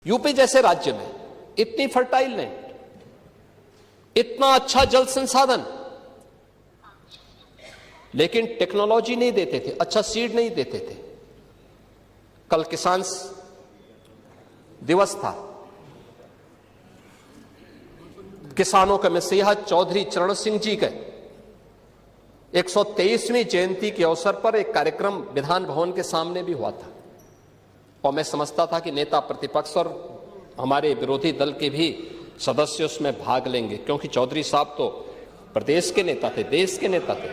UP जैसे राज्य में इतनी फर्टाइल लैंड, इतना अच्छा जल संसाधन, लेकिन टेक्नोलॉजी नहीं देते थे, अच्छा सीड नहीं देते थे। कल किसान दिवस था। किसानों के मसीहा चौधरी चरण सिंह जी के 123वीं जयंती के अवसर पर एक कार्यक्रम विधान भवन के सामने भी हुआ था, और मैं समझता था कि नेता प्रतिपक्ष और हमारे विरोधी दल के भी सदस्य उसमें भाग लेंगे, क्योंकि चौधरी साहब तो प्रदेश के नेता थे, देश के नेता थे।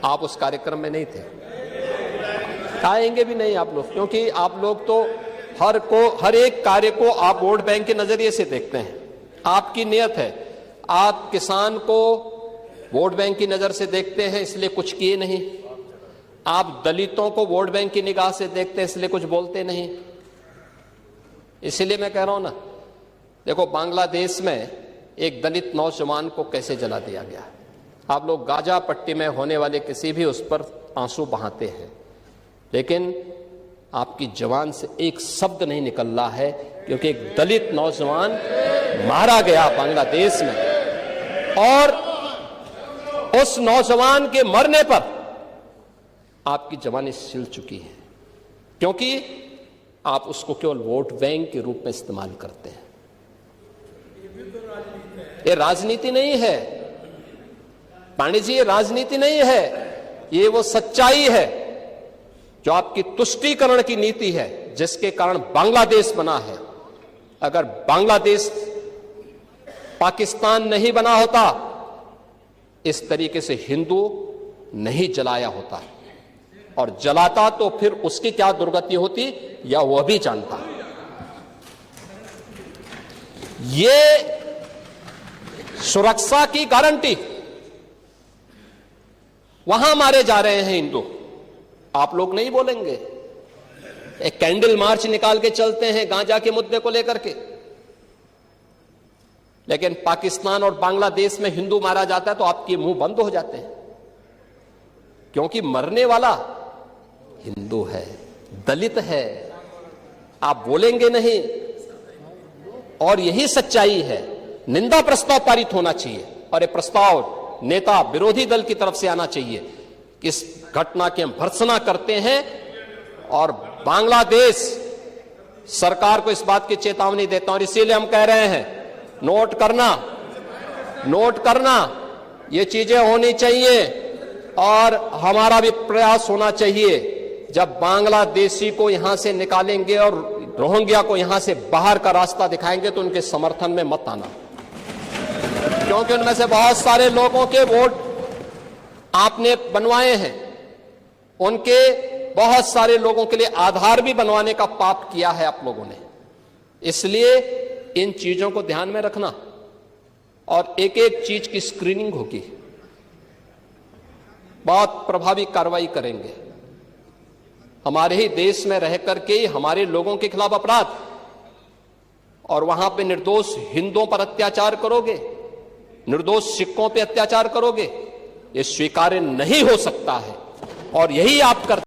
आप उस कार्यक्रम में नहीं थे, आएंगे भी नहीं आप लोग, क्योंकि आप लोग तो हर एक कार्य को आप वोट बैंक के नजरिए से देखते हैं। आपकी नियत है, आप किसान को वोट बैंक की नजर से देखते हैं, इसलिए कुछ किए नहीं। आप दलितों को वोट बैंक की निगाह से देखते हैं, इसलिए कुछ बोलते नहीं। इसलिए मैं कह रहा हूं ना, देखो बांग्लादेश में एक दलित नौजवान को कैसे जला दिया गया। आप लोग गाजा पट्टी में होने वाले किसी भी उस पर आंसू बहाते हैं, लेकिन आपकी जवान से एक शब्द नहीं निकल रहा है, क्योंकि एक दलित नौजवान मारा गया बांग्लादेश में, और उस नौजवान के मरने पर आपकी जवानी सिल चुकी है, क्योंकि आप उसको केवल वोट बैंक के रूप में इस्तेमाल करते हैं। ये राजनीति नहीं है पांडे जी, ये राजनीति नहीं है, ये वो सच्चाई है जो आपकी तुष्टीकरण की नीति है, जिसके कारण बांग्लादेश बना है। अगर बांग्लादेश पाकिस्तान नहीं बना होता, इस तरीके से हिंदू नहीं जलाया होता, और जलाता तो फिर उसकी क्या दुर्गति होती या वह भी जानता। ये सुरक्षा की गारंटी, वहां मारे जा रहे हैं हिंदू, आप लोग नहीं बोलेंगे। एक कैंडल मार्च निकाल के चलते हैं गांजा के मुद्दे को लेकर के, लेकिन पाकिस्तान और बांग्लादेश में हिंदू मारा जाता है तो आपके मुंह बंद हो जाते हैं, क्योंकि मरने वाला हिंदू है, दलित है, आप बोलेंगे नहीं। और यही सच्चाई है। निंदा प्रस्ताव पारित होना चाहिए, और ये प्रस्ताव नेता विरोधी दल की तरफ से आना चाहिए। इस घटना की हम भर्त्सना करते हैं, और बांग्लादेश सरकार को इस बात की चेतावनी देता हूं, और इसीलिए हम कह रहे हैं, नोट करना, ये चीजें होनी चाहिए, और हमारा भी प्रयास होना चाहिए। जब बांग्लादेशी को यहां से निकालेंगे और रोहिंग्या को यहां से बाहर का रास्ता दिखाएंगे, तो उनके समर्थन में मत आना, क्योंकि उनमें से बहुत सारे लोगों के वोट आपने बनवाए हैं, उनके बहुत सारे लोगों के लिए आधार भी बनवाने का पाप किया है आप लोगों ने। इसलिए इन चीजों को ध्यान में रखना, और एक एक चीज की स्क्रीनिंग होगी, बहुत प्रभावी कार्रवाई करेंगे। हमारे ही देश में रह करके हमारे लोगों के खिलाफ अपराध, और वहां पे निर्दोष हिंदुओं पर अत्याचार करोगे, निर्दोष सिखों पे अत्याचार करोगे, ये स्वीकार्य नहीं हो सकता है, और यही आप करते